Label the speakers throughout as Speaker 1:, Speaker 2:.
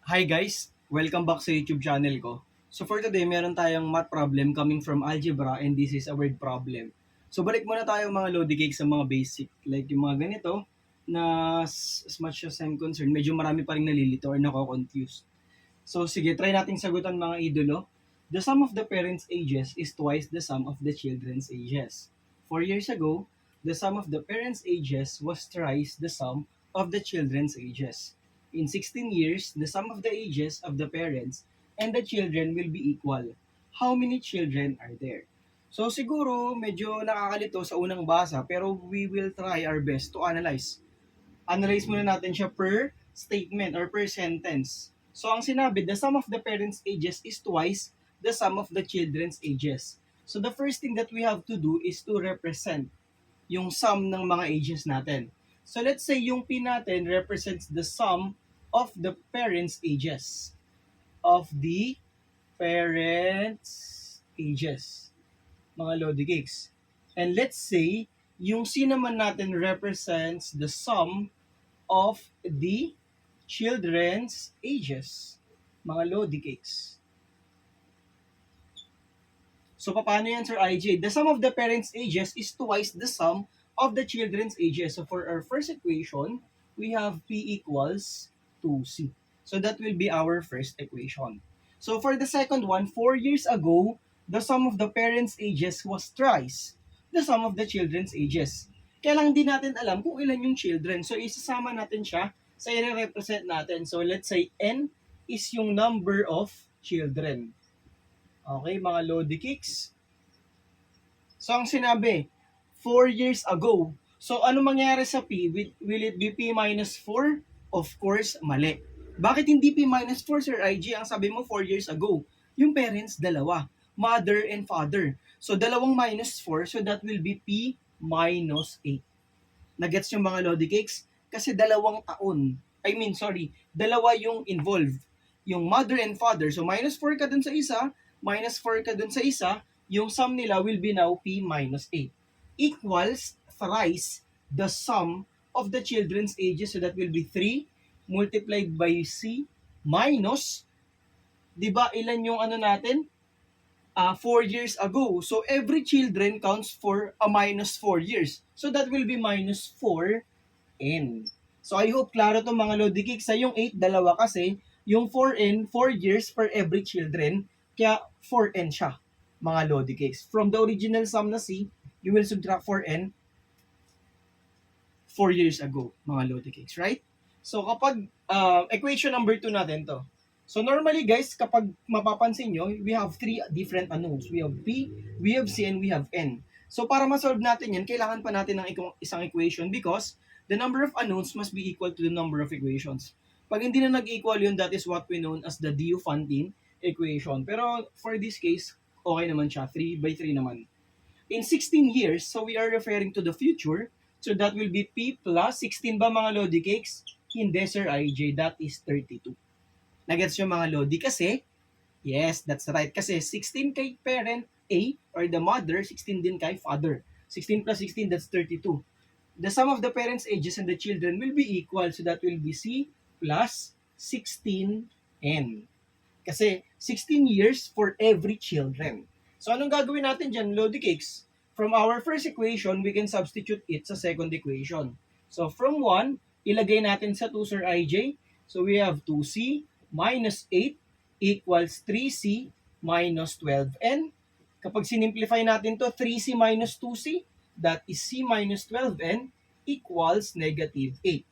Speaker 1: Hi guys! Welcome back sa YouTube channel ko. So for today, meron tayong math problem coming from algebra and this is a word problem. So balik muna tayo mga Lodi Cakes sa mga basic. Like yung mga ganito na as much as I'm concerned, medyo marami pa rin nalilito or nako-confused. So sige, try natin sagutan mga idolo. The sum of the parents' ages is twice the sum of the children's ages. 4 years ago, the sum of the parents' ages was thrice the sum of the children's ages. In 16 years, the sum of the ages of the parents and the children will be equal. How many children are there? So siguro medyo nakakalito sa unang basa pero we will try our best to analyze. Analyze muna natin siya per statement or per sentence. So ang sinabi, the sum of the parents' ages is twice the sum of the children's ages. So the first thing that we have to do is to represent yung sum ng mga ages natin. So let's say yung P natin represents the sum of the parents' ages. Of the parents' ages. Mga Lodi Cakes. And let's say, yung C naman natin represents the sum of the children's ages. Mga Lodi Cakes. So, paano yan, Sir IJ? The sum of the parents' ages is twice the sum of the children's ages. So, for our first equation, we have P equals 2C. So, that will be our first equation. So, for the second one, 4 years ago, the sum of the parents' ages was thrice the sum of the children's ages. Kaya lang di natin alam kung ilan yung children. So, isasama natin siya sa i-represent natin. So, let's say N is yung number of children. Okay, mga Lodi Kicks. So, ang sinabi, 4 years ago. So, ano mangyari sa P? Will it be P minus 4? Of course, mali. Bakit hindi P minus 4, Sir IG? Ang sabi mo, 4 years ago. Yung parents, dalawa. Mother and father. So, dalawang minus 4, so that will be P minus 8. Nagets yung mga Lodi Cakes? Kasi dalawang taon. Dalawa yung involved. Yung mother and father. So, minus 4 ka dun sa isa, minus 4 ka dun sa isa, yung sum nila will be now P minus 8. Equals thrice the sum of the children's ages. So, that will be 3 multiplied by C minus, di ba ilan yung ano natin? 4 years ago. So, every children counts for a minus 4 years. So, that will be minus 4N. So, I hope klaro to mga Lodi Cakes. Sa yung 8, dalawa kasi. Yung 4N, 4 years per every children. Kaya 4N siya, mga Lodi Cakes. From the original sum na C, you will subtract 4N 4 years ago, mga Lodi Cakes, right? So, kapag equation number 2 natin to. So, normally guys, kapag mapapansin nyo, we have 3 different unknowns. We have P, we have C, and we have N. So, para ma-solve natin yan, kailangan pa natin ng isang equation because the number of unknowns must be equal to the number of equations. Pag hindi na nag-equal yun, that is what we know as the Diophantine equation. Pero for this case, okay naman siya. 3 by 3 naman. In 16 years, so we are referring to the future, so that will be P plus 16 ba mga Lodi Cakes? Hindi, Sir IJ, that is 32. Nagets yung mga Lodi kasi, yes, that's right. Kasi 16 kay parent A or the mother, 16 din kay father. 16 plus 16, that's 32. The sum of the parents' ages and the children will be equal, so that will be C plus 16N. Kasi 16 years for every children. So anong gagawin natin dyan, Lodi Cakes? From our first equation, we can substitute it sa second equation. So from 1, ilagay natin sa 2, Sir IJ. So we have 2C minus 8 equals 3C minus 12N. Kapag sinimplify natin to, 3C minus 2C, that is C minus 12N equals negative 8.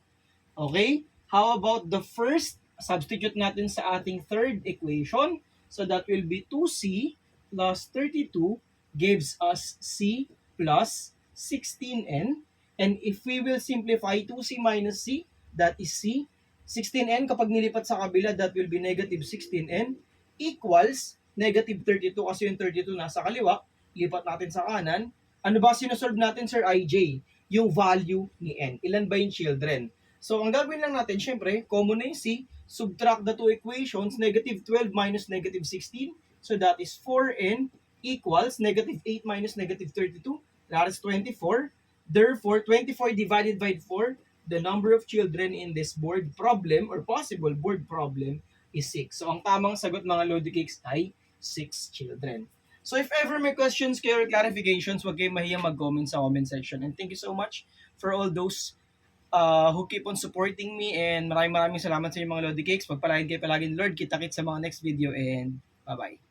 Speaker 1: Okay? How about the first? Substitute natin sa ating third equation. So that will be 2C plus 32 gives us C plus 16N. And if we will simplify 2C minus C, that is C. 16N kapag nilipat sa kabila, that will be negative 16N equals negative 32 kasi yung 32 nasa kaliwa. Lipat natin sa kanan. Ano ba sinusolve natin, Sir IJ? Yung value ni N. Ilan ba yung children? So, ang gagawin lang natin, syempre, common na yung C, subtract the two equations, negative 12 minus negative 16. So, that is 4N equals negative 8 minus negative 32. That is 24. Therefore, 24 divided by 4, the number of children in this board problem or possible board problem is 6. So, ang tamang sagot mga Lodi Cakes ay 6 children. So, if ever may questions kayo or clarifications, huwag kayong mahiyang mag-comment sa comment section. And thank you so much for all those who keep on supporting me, and maraming salamat sa inyo mga Lodi Cakes. Pagpalain kayo palagi ng Lord. Kita-kits sa mga next video, and bye-bye.